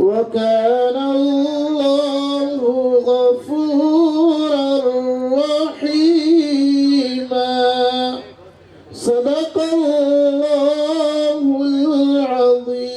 وكان الله غفورا رحيما صدق الله العظيم।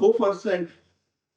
4%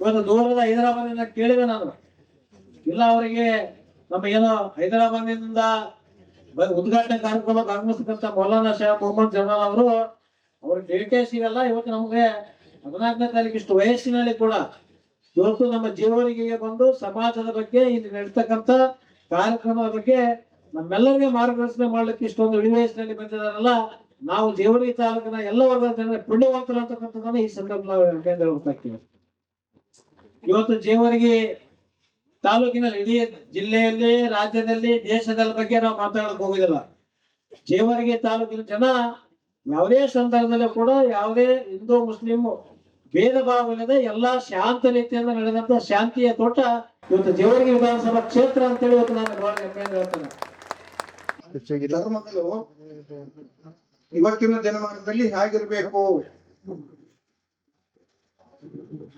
ಇವತ್ತು ದೂರದ ಹೈದರಾಬಾದಿನ ಕೇಳಿದೆ ನಾನು, ಇಲ್ಲ ಅವರಿಗೆ ನಮಗೇನೋ ಹೈದರಾಬಾದ್ನಿಂದ ಉದ್ಘಾಟನೆ ಕಾರ್ಯಕ್ರಮಕ್ಕೆ ಆಗಮಿಸ್ತಕ್ಕಂಥ ಮೌಲಾನಾ ಶಾ ಮೊಹಮ್ಮದ್ ಜಮಾಲ್ ಅವರು ಅವ್ರ ಡೇಟೇಸ್ ಇವೆಲ್ಲ ಇವತ್ತು ನಮಗೆ 14ನೇ ತಾರೀಕು ಇಷ್ಟು ವಯಸ್ಸಿನಲ್ಲಿ ಕೂಡ ಇವತ್ತು ನಮ್ಮ ಜೀವನಿಗೆ ಬಂದು ಸಮಾಜದ ಬಗ್ಗೆ ಇಲ್ಲಿ ನಡೀತಕ್ಕಂಥ ಕಾರ್ಯಕ್ರಮದ ಬಗ್ಗೆ ನಮ್ಮೆಲ್ಲರಿಗೆ ಮಾರ್ಗದರ್ಶನ ಮಾಡ್ಲಿಕ್ಕೆ ಇಷ್ಟೊಂದು ಇಳಿ ವಯಸ್ಸಿನಲ್ಲಿ ಬಂದಿದಾರಲ್ಲ, ನಾವು ಜೀವನಿ ತಾಲೂಕಿನ ಎಲ್ಲ ವರ್ಗದ ಜನರ ಪುಣ್ಯವಂತರು ಅಂತಕ್ಕಂಥದ್ದನ್ನು ಈ ಸಂದರ್ಭ ನಾವು ಹೇಳ್ಬೇಕಾಗ್ತೀವಿ. ಇವತ್ತು ಜೇವರ್ಗಿ ತಾಲೂಕಿನಲ್ಲಿ ಇಡೀ ಜಿಲ್ಲೆಯಲ್ಲಿ, ರಾಜ್ಯದಲ್ಲಿ, ದೇಶದ ಬಗ್ಗೆ ನಾವು ಮಾತಾಡಕ್ ಹೋಗುದಿಲ್ಲ. ಜೇವರ್ಗಿ ತಾಲೂಕಿನ ಜನ ಯಾವುದೇ ಸಂದರ್ಭದಲ್ಲೂ ಕೂಡ ಯಾವುದೇ ಹಿಂದೂ ಮುಸ್ಲಿಂ ಭೇದ ಭಾವವಿಲ್ಲದೆ ಎಲ್ಲಾ ಶಾಂತ ರೀತಿಯಿಂದ ನಡೆದಂತ ಶಾಂತಿಯ ತೋಟ ಇವತ್ತು ಜೇವರ್ಗಿ ವಿಧಾನಸಭಾ ಕ್ಷೇತ್ರ ಅಂತೇಳಿ ಇವತ್ತು ನಾನು ಬಹಳ ಹೆಮ್ಮೆಯಿಂದ ಹೇಳ್ತೇನೆ. ಧರ್ಮಗಳು ಇವತ್ತಿನ ದಿನಮಾನದಲ್ಲಿ ಹೇಗಿರ್ಬೇಕು?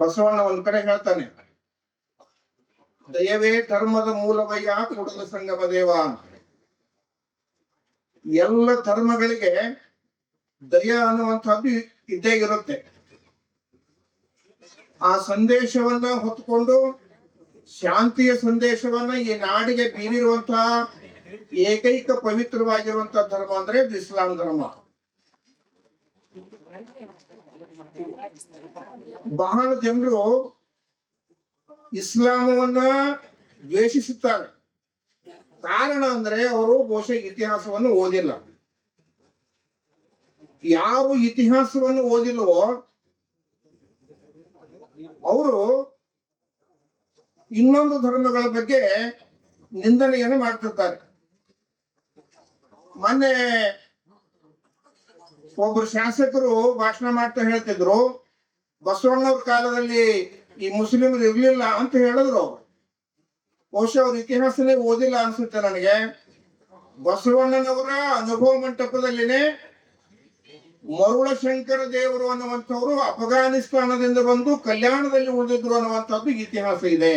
ಬಸವಣ್ಣ ಒಂದ್ ಕಡೆ ಹೇಳ್ತಾನೆ, ದಯವೇ ಧರ್ಮದ ಮೂಲವಯ್ಯ ಕೂಡಲ ಸಂಗಮ ದೇವ. ಎಲ್ಲ ಧರ್ಮಗಳಿಗೆ ದಯ ಅನ್ನುವಂಥದ್ದು ಇದ್ದೇ ಇರುತ್ತೆ. ಆ ಸಂದೇಶವನ್ನ ಹೊತ್ತುಕೊಂಡು ಶಾಂತಿಯ ಸಂದೇಶವನ್ನ ಈ ನಾಡಿಗೆ ಬೀರಿರುವಂತಹ ಏಕೈಕ ಪವಿತ್ರವಾಗಿರುವಂತಹ ಧರ್ಮ ಅಂದ್ರೆ ಇದು ಇಸ್ಲಾಂ ಧರ್ಮ. ಬಹಳ ಜನರು ಇಸ್ಲಾಮವನ್ನ ದ್ವೇಷಿಸುತ್ತಾರೆ. ಕಾರಣ ಅಂದ್ರೆ ಅವರು ಬಹುಶಃ ಇತಿಹಾಸವನ್ನು ಓದಿಲ್ಲ. ಯಾರು ಇತಿಹಾಸವನ್ನು ಓದಿಲ್ವೋ ಅವರು ಇನ್ನೊಂದು ಧರ್ಮಗಳ ಬಗ್ಗೆ ನಿಂದನೆಯನ್ನು ಮಾಡ್ತಿರ್ತಾರೆ. ಮೊನ್ನೆ ಒಬ್ರು ಶಾಸಕರು ಭಾಷಣ ಮಾಡ್ತಾ ಹೇಳ್ತಿದ್ರು, ಬಸವಣ್ಣವ್ರ ಕಾಲದಲ್ಲಿ ಈ ಮುಸ್ಲಿಮರು ಇರ್ಲಿಲ್ಲ ಅಂತ ಹೇಳಿದ್ರು. ಬಹುಶಃ ಅವ್ರ ಇತಿಹಾಸನೇ ಓದಿಲ್ಲ ಅನ್ಸುತ್ತೆ ನನಗೆ. ಬಸವಣ್ಣನವರ ಅನುಭವ ಮಂಟಪದಲ್ಲಿನೇ ಮರುಳಶಂಕರ ದೇವರು ಅನ್ನುವಂಥವ್ರು ಅಫಘಾನಿಸ್ತಾನದಿಂದ ಬಂದು ಕಲ್ಯಾಣದಲ್ಲಿ ಉಳಿದಿದ್ರು ಅನ್ನುವಂಥದ್ದು ಇತಿಹಾಸ ಇದೆ.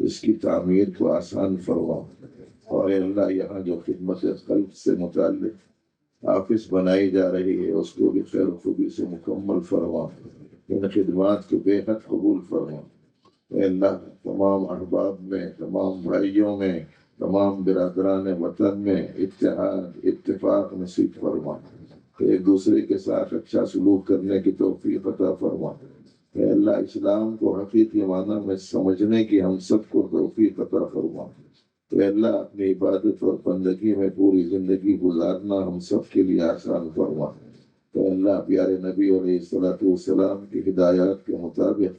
اس کی تعمیر کو آسان فرما، اور اے اللہ یہاں جو خدمت خلق سے متعلق آفس بنائی جا رہی ہے اس کو بھی خیر و خوبی سے مکمل فرما، ان خدمات کو بے حد قبول فرما۔ اے اللہ تمام احباب میں، تمام بھائیوں میں، تمام برادران وطن میں اتحاد اتفاق نصیب فرما، ایک دوسرے کے ساتھ اچھا سلوک کرنے کی توفیق عطا فرما۔ اے اللہ اسلام کو حقیقی معنی میں سمجھنے کی ہم سب کو توفیق عطا فرما۔ اے اللہ اپنی عبادت اور بندگی میں پوری زندگی گزارنا ہم سب کے لیے آسان فرما۔ اے اللہ پیارے نبی علیہ الصلوۃ والسلام کی ہدایات کے مطابق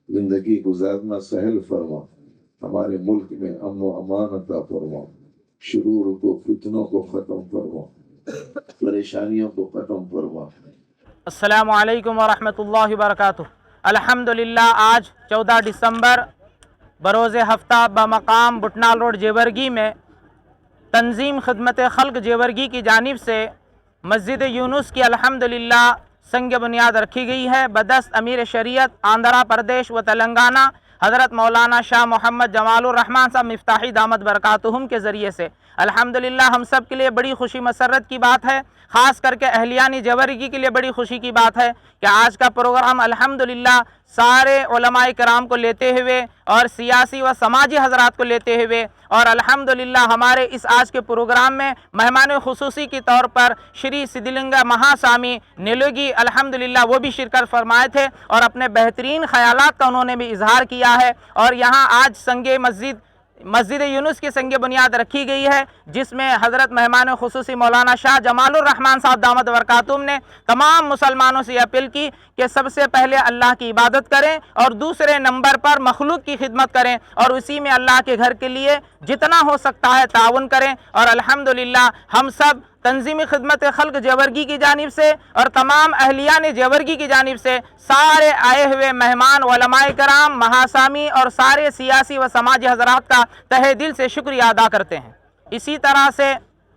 زندگی گزارنا سہل فرما، ہمارے ملک میں امن و امان عطا فرما، شرور کو فتنوں کو ختم فرما، پریشانیوں کو ختم فرما۔ السلام علیکم ورحمۃ اللہ وبرکاتہ۔ الحمدللہ آج 14 دسمبر بروز ہفتہ بمقام بٹنال روڈ جیورگی میں تنظیم خدمت خلق جیورگی کی جانب سے مسجد یونس کی الحمدللہ سنگ بنیاد رکھی گئی ہے بدست امیر شریعت آندھرا پردیش و تلنگانہ حضرت مولانا شاہ محمد جمال الرحمن صاحب مفتاحی دامت برکاتہم کے ذریعے سے۔ الحمدللہ ہم سب کے لیے بڑی خوشی مسرت کی بات ہے، خاص کر کے اہلیان جیورگی کے لیے بڑی خوشی کی بات ہے کہ آج کا پروگرام الحمدللہ سارے علماء کرام کو لیتے ہوئے اور سیاسی و سماجی حضرات کو لیتے ہوئے، اور الحمدللہ ہمارے اس آج کے پروگرام میں مہمان خصوصی کے طور پر شری سدھلنگا مہاسوامی نیلوگی الحمدللہ وہ بھی شرکت فرمائے تھے اور اپنے بہترین خیالات کا انہوں نے بھی اظہار کیا ہے۔ اور یہاں آج مسجد یونس کی سنگ بنیاد رکھی گئی ہے، جس میں حضرت مہمان خصوصی مولانا شاہ جمال الرحمن صاحب دامت برکاتہم نے تمام مسلمانوں سے اپیل کی کہ سب سے پہلے اللہ کی عبادت کریں اور دوسرے نمبر پر مخلوق کی خدمت کریں، اور اسی میں اللہ کے گھر کے لیے جتنا ہو سکتا ہے تعاون کریں۔ اور الحمدللہ ہم سب تنظیم خدمت خلق جیورگی کی جانب سے اور تمام اہلیان جیورگی کی جانب سے سارے آئے ہوئے مہمان علماء کرام مہاسوامی اور سارے سیاسی و سماجی حضرات کا تہہ دل سے شکریہ ادا کرتے ہیں۔ اسی طرح سے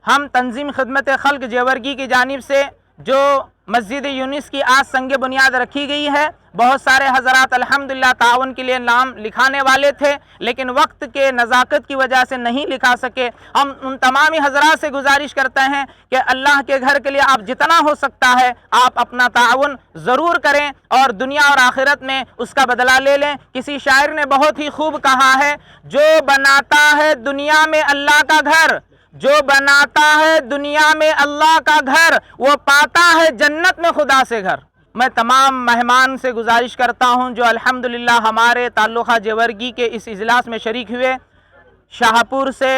ہم تنظیم خدمت خلق جیورگی کی جانب سے جو مسجد یونس کی آج سنگ بنیاد رکھی گئی ہے، بہت سارے حضرات الحمدللہ تعاون کے لیے نام لکھانے والے تھے لیکن وقت کے نزاکت کی وجہ سے نہیں لکھا سکے۔ ہم ان تمامی حضرات سے گزارش کرتے ہیں کہ اللہ کے گھر کے لیے آپ جتنا ہو سکتا ہے آپ اپنا تعاون ضرور کریں اور دنیا اور آخرت میں اس کا بدلہ لے لیں۔ کسی شاعر نے بہت ہی خوب کہا ہے، جو بناتا ہے دنیا میں اللہ کا گھر، جو بناتا ہے دنیا میں اللہ کا گھر، وہ پاتا ہے جنت میں خدا سے گھر۔ میں تمام مہمان سے گزارش کرتا ہوں جو الحمدللہ ہمارے تعلقہ جیورگی کے اس اجلاس میں شریک ہوئے، شاہپور سے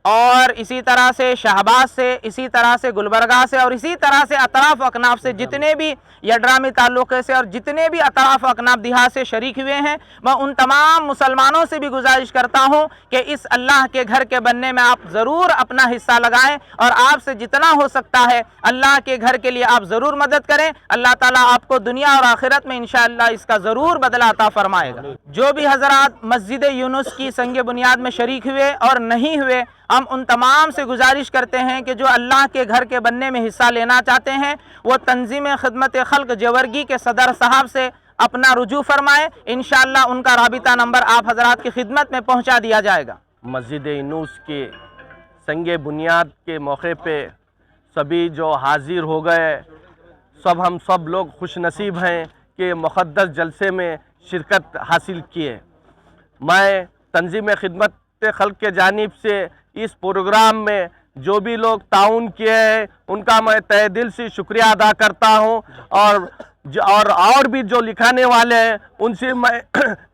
اور اسی طرح سے شہباز سے، اسی طرح سے گلبرگہ سے اور اسی طرح سے اطراف و اکناف سے جتنے بھی یڈرامی تعلقے سے اور جتنے بھی اطراف و اکناف دیہات سے شریک ہوئے ہیں، میں ان تمام مسلمانوں سے بھی گزارش کرتا ہوں کہ اس اللہ کے گھر کے بننے میں آپ ضرور اپنا حصہ لگائیں اور آپ سے جتنا ہو سکتا ہے اللہ کے گھر کے لیے آپ ضرور مدد کریں۔ اللہ تعالیٰ آپ کو دنیا اور آخرت میں انشاءاللہ اس کا ضرور بدلہ عطا فرمائے گا۔ جو بھی حضرات مسجد یونس کی سنگ بنیاد میں شریک ہوئے اور نہیں ہوئے، ہم ان تمام سے گزارش کرتے ہیں کہ جو اللہ کے گھر کے بننے میں حصہ لینا چاہتے ہیں وہ تنظیم خدمت خلق جیورگی کے صدر صاحب سے اپنا رجوع فرمائے، انشاءاللہ ان کا رابطہ نمبر آپ حضرات کی خدمت میں پہنچا دیا جائے گا۔ مسجد یونس کے سنگ بنیاد کے موقع پہ سبھی جو حاضر ہو گئے، ہم سب لوگ خوش نصیب ہیں کہ مقدس جلسے میں شرکت حاصل کیے۔ میں تنظیم خدمت خلق کے جانب سے اس پروگرام میں جو بھی لوگ تعاون کیے ہیں ان کا میں تہ دل سے شکریہ ادا کرتا ہوں، اور بھی جو لکھانے والے ہیں ان سے میں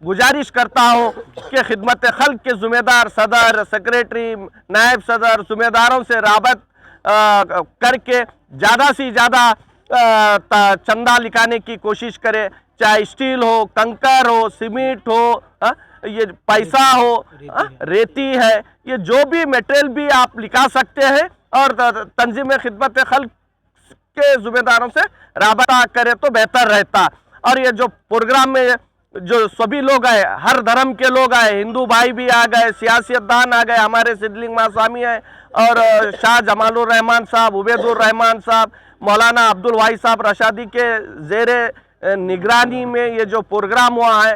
گزارش کرتا ہوں کہ خدمت خلق کے ذمہ دار صدر، سیکریٹری، نائب صدر، ذمہ داروں سے رابط کر کے زیادہ سے زیادہ چندہ لکھانے کی کوشش کرے، چاہے اسٹیل ہو، کنکر ہو، سیمنٹ ہو، یہ پیسہ ہو، ریتی ہے، یہ جو بھی میٹریل بھی آپ لکھا سکتے ہیں اور تنظیم خدمت خلق کے ذمہ داروں سے رابطہ کرے تو بہتر رہتا۔ اور یہ جو پروگرام میں جو سبھی لوگ آئے، ہر دھرم کے لوگ آئے، ہندو بھائی بھی آ گئے، سیاستدان آ گئے، ہمارے سدھلنگ مہاسوامی ہیں اور شاہ جمال الرحمن صاحب، عبید الرحمن صاحب، مولانا عبدالواحد صاحب رشادی کے زیر نگرانی میں یہ جو پروگرام ہوا ہے،